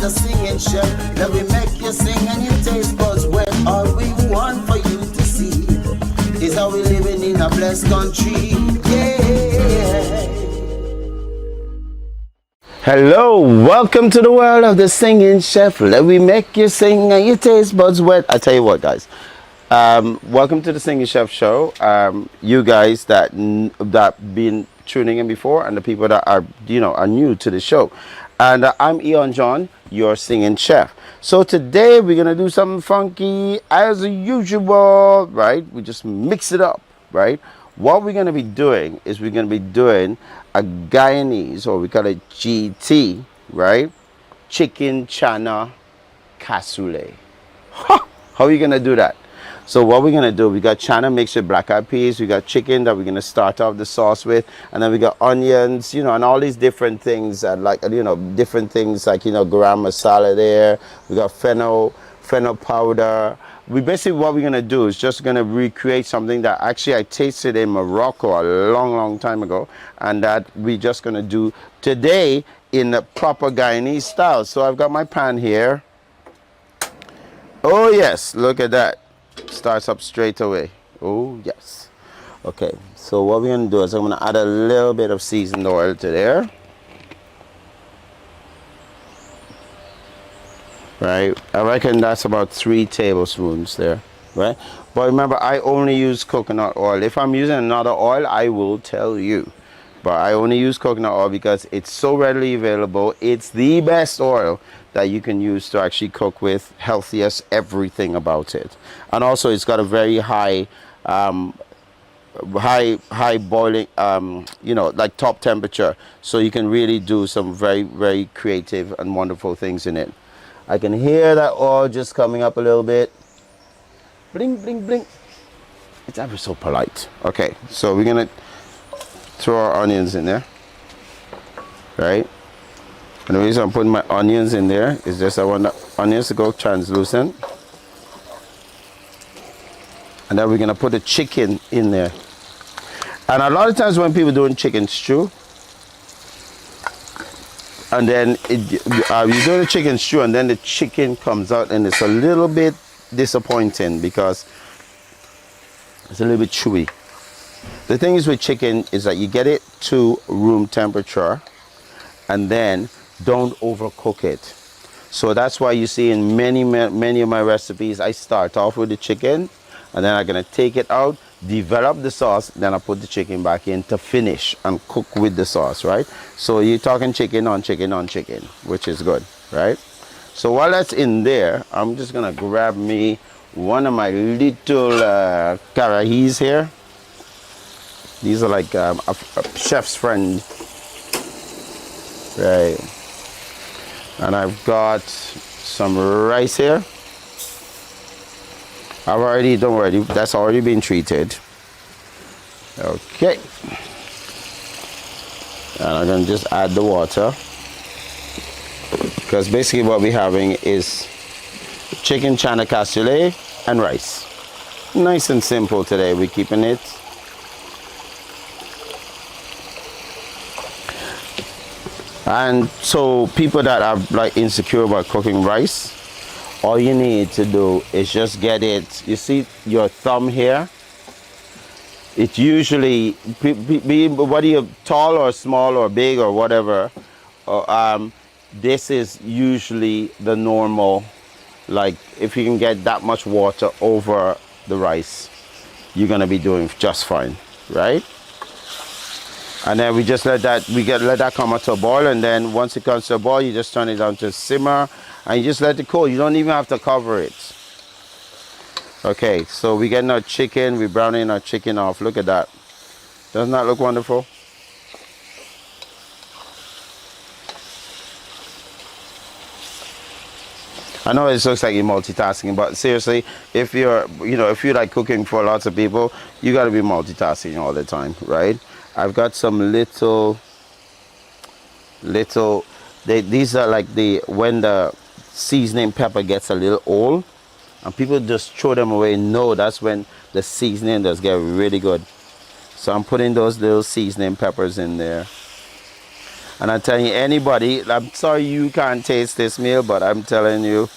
the singing chef. Let me make you sing and your taste buds wet. All we want for you to see is how we living in a blessed country. Yeah. Hello, welcome to the world of the singing chef. Let me make you sing and your taste buds wet. I tell you what, guys. Welcome to the Singing Chef Show. You guys that been tuning in before, and the people that are new to the show. And I'm Eon John, your singing chef. So today we're gonna do something funky as usual, right? We just mix it up, right? What we're gonna be doing is we're gonna be doing a Guyanese, or we call it GT, right? Chicken Channa Cassoulet. How are you gonna do that? So what we're gonna do, we got chana mixed with black eyed peas, we got chicken that we're gonna start off the sauce with, and then we got onions, and all these different things, and different things like garam masala there. We got fennel powder. Basically what we're gonna do is just gonna recreate something that actually I tasted in Morocco a long time ago, and that we're just gonna do today in the proper Guyanese style. So I've got my pan here. Oh yes, look at that. Starts up straight away. Oh yes. Okay, so what we're gonna do is I'm gonna add a little bit of seasoned oil to there, right? I reckon that's about 3 tablespoons there, right? But remember, I only use coconut oil. If I'm using another oil, I will tell you, but I only use coconut oil because it's so readily available. It's the best oil that you can use to actually cook with, healthiest everything about it. And also it's got a very high boiling, like top temperature, so you can really do some very creative and wonderful things in it. I can hear that oil just coming up a little bit. Bling bling bling. It's ever so polite. Okay, so we're gonna throw our onions in there, right? And the reason I'm putting my onions in there is just I want the onions to go translucent. And then we're going to put the chicken in there. And a lot of times when people doing chicken stew, and then you're doing a chicken stew and then the chicken comes out and it's a little bit disappointing because it's a little bit chewy. The thing is with chicken is that you get it to room temperature and then don't overcook it. So that's why you see in many of my recipes I start off with the chicken and then I'm gonna take it out, develop the sauce, then I put the chicken back in to finish and cook with the sauce, right? So you're talking chicken on chicken on chicken, which is good, right? So while that's in there, I'm just gonna grab me one of my little karahis here. These are like a chef's friend, right? And I've got some rice here. Don't worry, that's already been treated. Okay. And I'm gonna just add the water, because basically what we're having is chicken Channa Cassoulet and rice. Nice and simple today, we're keeping it. And so people that are like insecure about cooking rice, all you need to do is just get it. You see your thumb here? It usually, whether you're tall or small or big or whatever, this is usually the normal. Like if you can get that much water over the rice, you're gonna be doing just fine, right? And then we just let that come up to a boil, and then once it comes to a boil, you just turn it down to simmer, and you just let it cool. You don't even have to cover it. Okay, so we're getting our chicken, we're browning our chicken off. Look at that. Doesn't that look wonderful? I know it looks like you're multitasking, but seriously, if you're like cooking for lots of people, you got to be multitasking all the time, right? I've got some little, these are like when the seasoning pepper gets a little old and people just throw them away. No, that's when the seasoning does get really good. So I'm putting those little seasoning peppers in there. And I'm telling you, anybody, I'm sorry you can't taste this meal, but I'm telling you,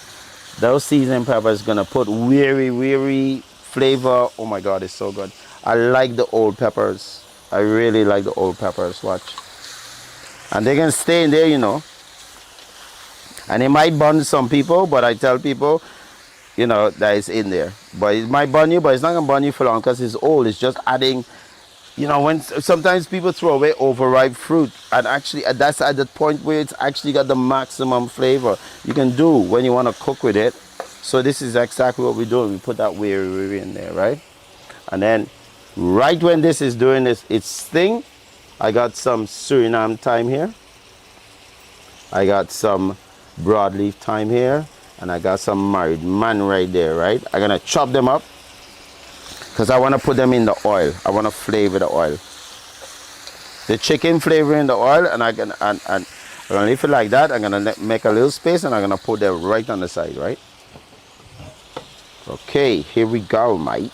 those seasoned peppers gonna put weary flavor. Oh my God, it's so good. I like the old peppers. I really like the old peppers. Watch. And they can stay in there, you know. And it might burn some people, but I tell people, you know, that it's in there. But it might burn you, but it's not gonna burn you for long because it's old. It's just adding, you know, when sometimes people throw away overripe fruit, and actually that's at the point where it's actually got the maximum flavor you can do when you want to cook with it. So this is exactly what we're doing. We put that weary in there, right? And then right when this is doing its thing, I got some Suriname thyme here. I got some broadleaf thyme here, and I got some married man right there, right? I'm gonna chop them up because I want to put them in the oil. I want to flavor the oil. The chicken flavor in the oil, and I'm gonna leave it like that. I'm gonna make a little space, and I'm gonna put them right on the side, right? Okay, here we go, mate.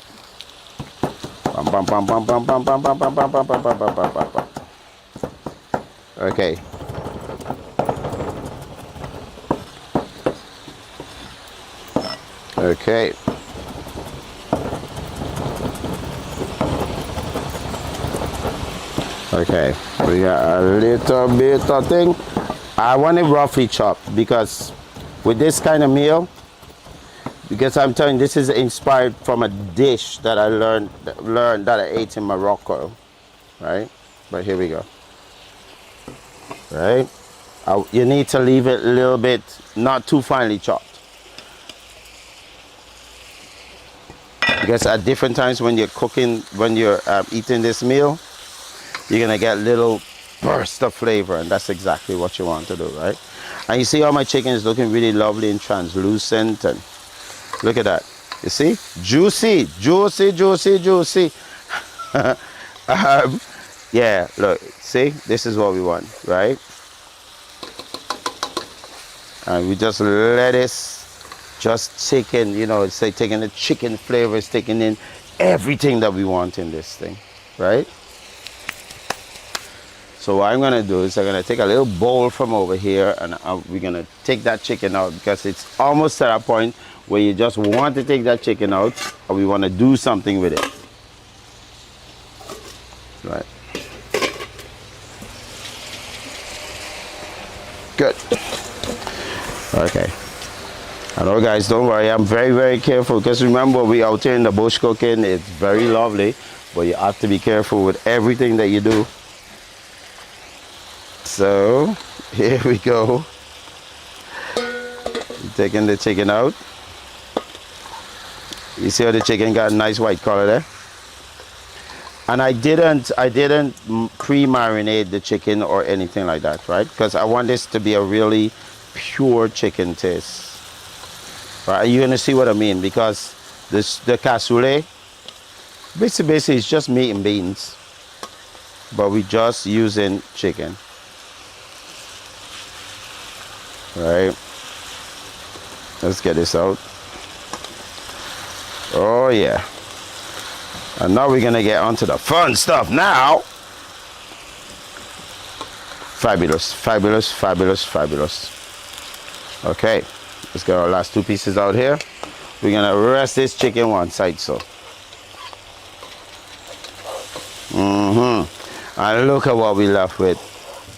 Bam, bam, bam, bam, bam, bam, bam, bam, bam, bam, bam, bam, bam, bam, bam, bam, bam. Okay. Okay. Okay, we got a little bit of thing. I want it roughly chopped because with this kind of meal, because I'm telling you, this is inspired from a dish that I learned that I ate in Morocco, right? But here we go, right? You need to leave it a little bit, not too finely chopped. Because at different times when you're cooking, when you're eating this meal, you're gonna get little burst of flavor, and that's exactly what you want to do, right? And you see how my chicken is looking really lovely and translucent, and look at that. You see? Juicy, juicy, juicy, juicy. Yeah, look, see? This is what we want, right? And we just let it just chicken, you know, it's like taking the chicken flavors, taking in everything that we want in this thing, right? So what I'm gonna do is I'm gonna take a little bowl from over here, and we're gonna take that chicken out because it's almost at a point where you just want to take that chicken out, or we want to do something with it, right? Good. Okay. I know, guys, don't worry, I'm very careful because remember, we out here in the bush cooking. It's very lovely, but you have to be careful with everything that you do. So here we go, taking the chicken out. You see how the chicken got a nice white color there? And I didn't pre-marinate the chicken or anything like that, right? Because I want this to be a really pure chicken taste. Right, you're gonna see what I mean, because the cassoulet basically it's just meat and beans, but we just using chicken, right? Let's get this out. Oh yeah. And now we're gonna get onto the fun stuff now. Fabulous, fabulous, fabulous, fabulous. Okay. Let's get our last two pieces out here. We're gonna rest this chicken one side, so. And look at what we left with.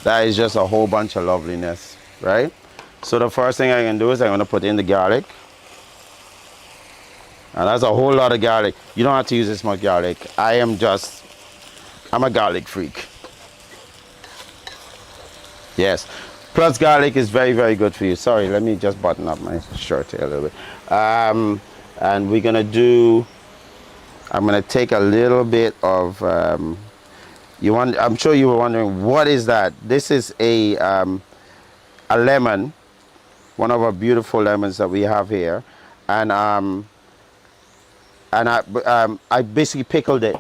That is just a whole bunch of loveliness, right? So the first thing I can do is I'm gonna put in the garlic. And that's a whole lot of garlic. You don't have to use this much garlic. I'm a garlic freak. Yes. Plus garlic is very good for you. Sorry, let me just button up my shirt here a little bit. And we're gonna do, I'm gonna take a little bit of, I'm sure you were wondering, what is that? This is a lemon, one of our beautiful lemons that we have here. And I basically pickled it.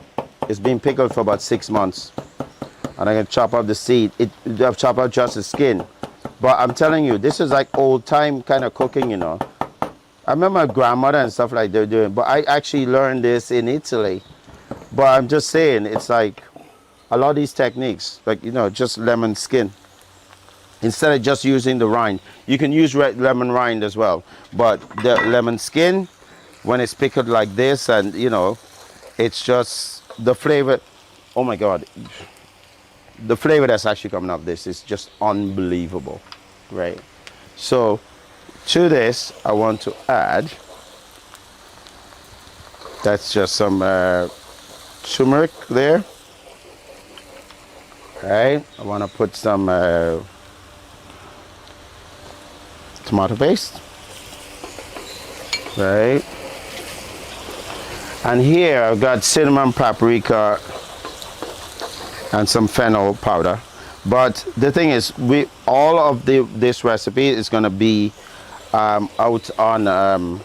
It's been pickled for about 6 months. And I'm gonna chop up the seed. I've chopped up just the skin. But I'm telling you, this is like old time kind of cooking, you know. I remember my grandmother and stuff like they're doing, but I actually learned this in Italy. But I'm just saying, it's like a lot of these techniques, like, you know, just lemon skin. instead of just using the rind. You can use red lemon rind as well, but the lemon skin, when it's pickled like this, and you know, it's just the flavor. Oh my God, the flavor that's actually coming up this is just unbelievable, right? So to this I want to add, that's just some turmeric there, right? I want to put some tomato paste, right? And here I've got cinnamon, paprika, and some fennel powder. But the thing is, all of this recipe is going to be out on,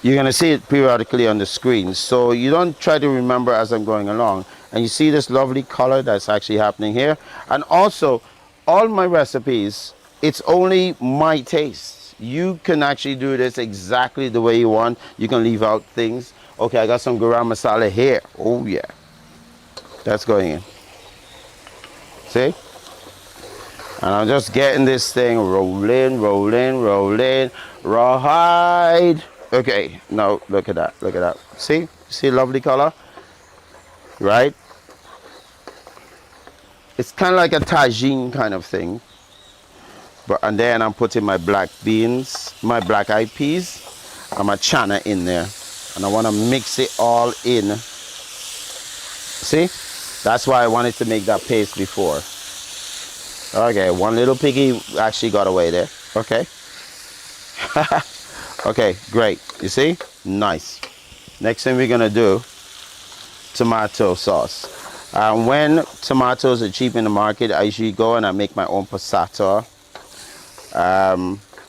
you're going to see it periodically on the screen, so you don't try to remember as I'm going along. And you see this lovely color that's actually happening here. And also, all my recipes, it's only my taste. You can actually do this exactly the way you want. You can leave out things. Okay, I got some garam masala here. Oh yeah, that's going in. See? And I'm just getting this thing rolling, rolling, rolling, rawhide. Okay, now look at that, look at that. See lovely color, right? It's kind of like a tagine kind of thing. But, and then I'm putting my black beans, my black eyed peas, and my channa in there. And I want to mix it all in. See? That's why I wanted to make that paste before. Okay, one little piggy actually got away there. Okay. Okay, great. You see? Nice. Next thing we're going to do, tomato sauce. When tomatoes are cheap in the market, I usually go and I make my own passata.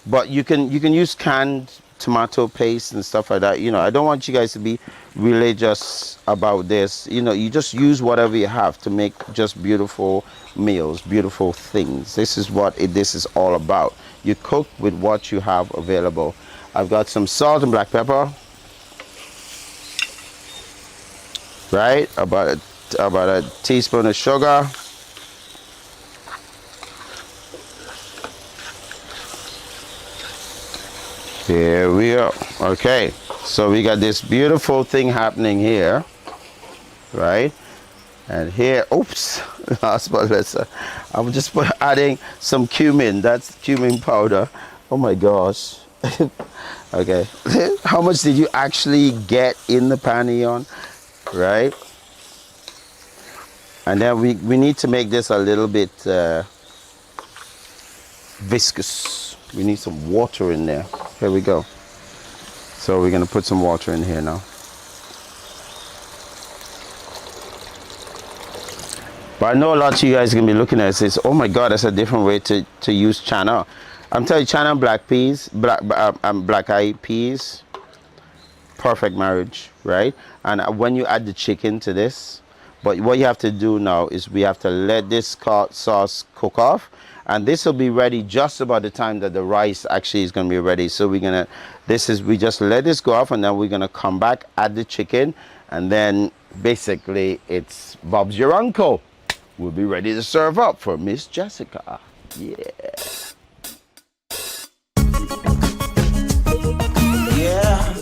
But you can use canned tomato paste and stuff like that. You know, I don't want you guys to be religious about this. You know, you just use whatever you have to make just beautiful meals, beautiful things. This is what this is all about. You cook with what you have available. I've got some salt and black pepper, right? About a teaspoon of sugar. Here we are. Okay, so we got this beautiful thing happening here, right? And here, oops, I'm just adding some cumin. That's cumin powder. Oh my gosh. Okay, how much did you actually get in the pan, Eon? Right? And then we need to make this a little bit viscous. We need some water in there. Here we go. So we're going to put some water in here now. But I know a lot of you guys are going to be looking at this. Oh my God, that's a different way to use channa. I'm telling you, channa and black peas, black eyed peas, perfect marriage, right? And when you add the chicken to this, but what you have to do now is we have to let this sauce cook off, and this will be ready just about the time that the rice actually is going to be ready. So we're gonna, we just let this go off, and then we're gonna come back, add the chicken, and then basically it's Bob's your uncle. We'll be ready to serve up for Miss Jessica. Yeah. Yeah.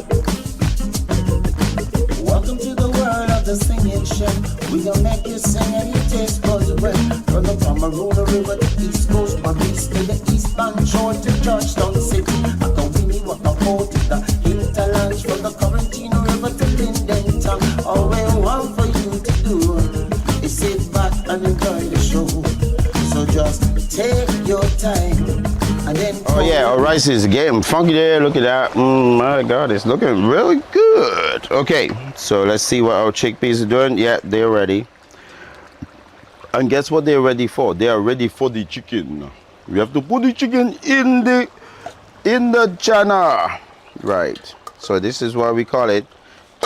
Welcome to the world of the singing chef. We gon' make you sing and your taste buds wet. From the Cameroon River to East Coast, Paris to the eastbound shore to Georgetown City. I can win you what I call to the hinterlands, from the Quarantine River to Linden Town. All we want for you to do is sit back and enjoy the show. So just take your time. Oh yeah, our rice is getting funky there. Look at that. My God, it's looking really good. Okay, so let's see what our chickpeas are doing. Yeah, they're ready. And guess what they're ready for? They are ready for the chicken. We have to put the chicken in the channa. Right. So this is why we call it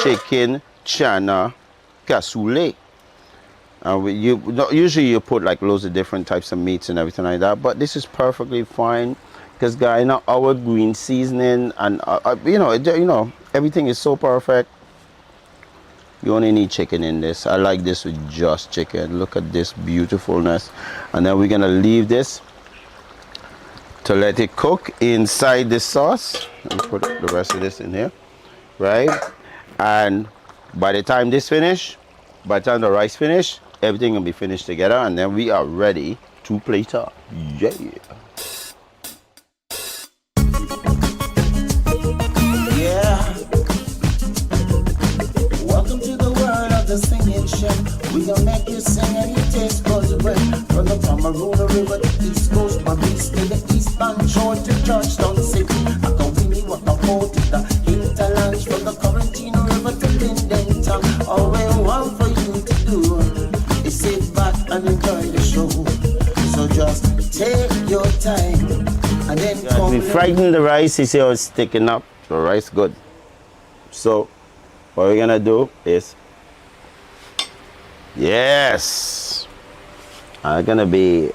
chicken Channa Cassoulet. Usually you put like loads of different types of meats and everything like that, but this is perfectly fine because, guys, our green seasoning and you know everything is so perfect. You only need chicken in this. I like this with just chicken. Look at this beautifulness. And then we're gonna leave this to let it cook inside the sauce. Let me put the rest of this in here, right? And by the time this finish, by the time the rice finish, everything will be finished together, and then we are ready to plate up. Yeah. Yeah. Welcome to the world of the singing chef. We gon' make you sing and you taste buds wet. From the Cameroon River to East Coast, Maurice to the eastbound shore to Georgetown City. I can really what the port to the hinterlands, from the Quarantine River to Linden Town. All we want for you to do is sit back and enjoy the show. So just take your time and then come. We frighten the rice. You see how it's sticking up? The rice good. So what we're gonna do is, yes, I'm gonna be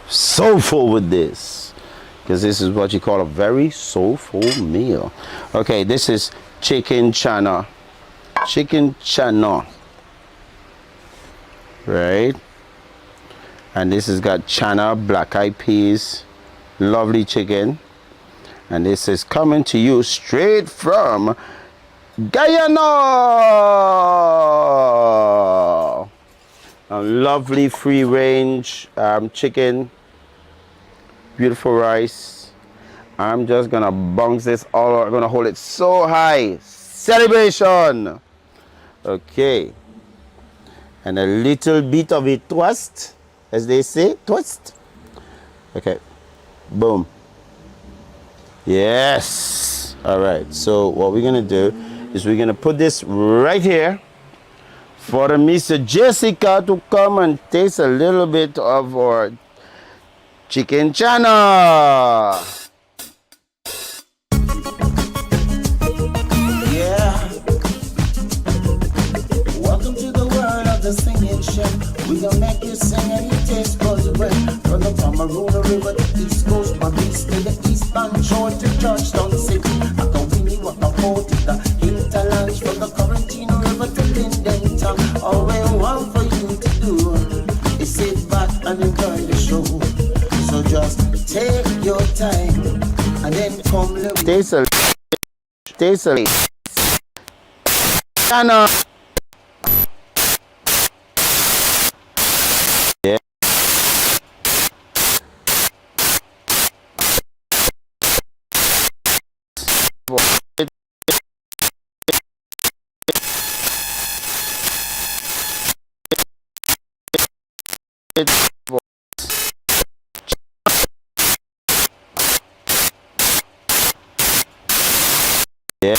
soulful with this, because this is what you call a very soulful meal. Okay, this is chicken channa, right? And this has got channa, black eyed peas, lovely chicken, and this is coming to you straight from Guyana. A lovely free range chicken, beautiful rice. I'm just gonna bounce this all out. I'm gonna hold it so high. Celebration. Okay. And a little bit of a twist, as they say, twist. Okay. Boom. Yes. All right. So what we're gonna do is we're gonna put this right here for the Mr. Jessica to come and taste a little bit of our chicken channa. Yeah. Welcome to the world of the singing chef. We gon' make you sing and you taste buds wet. From the Cameroon River to East Coast, Maurice to the eastbound shore to Georgetown City. I can really what the port to the hinterlands, from the Quarantine River to Linden Town. All we want for you to do is sit back and enjoy the show. So just take your time and then come live. Taste a channa. Yeah. Yeah.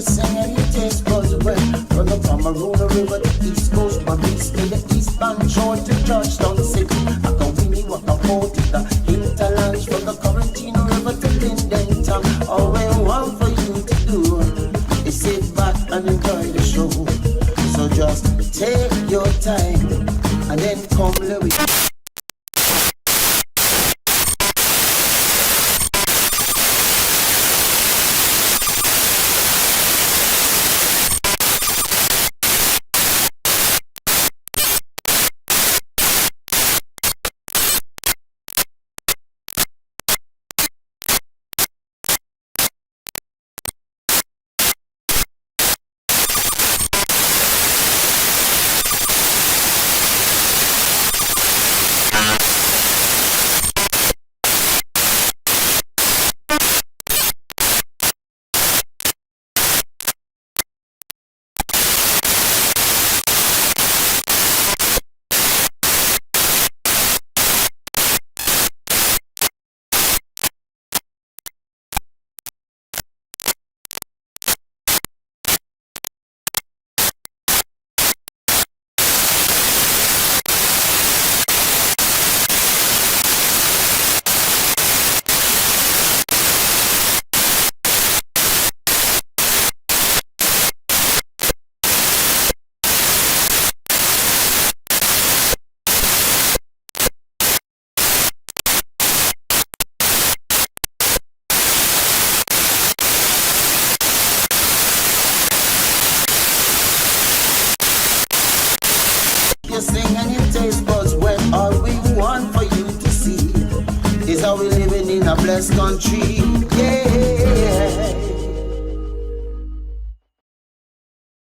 sing and you taste buds wet. From the Cameroon River to East Coast, Maurice to the eastbound shore to Georgetown City. Akawini, Wakapoti, the hinterlands from the Quarantine River to Linden Town. All we want for you to do is sit back and enjoy the show. So just take your time and then come Louis. You sing and you taste buds wet. All we want for you to see is how we living in a blessed country.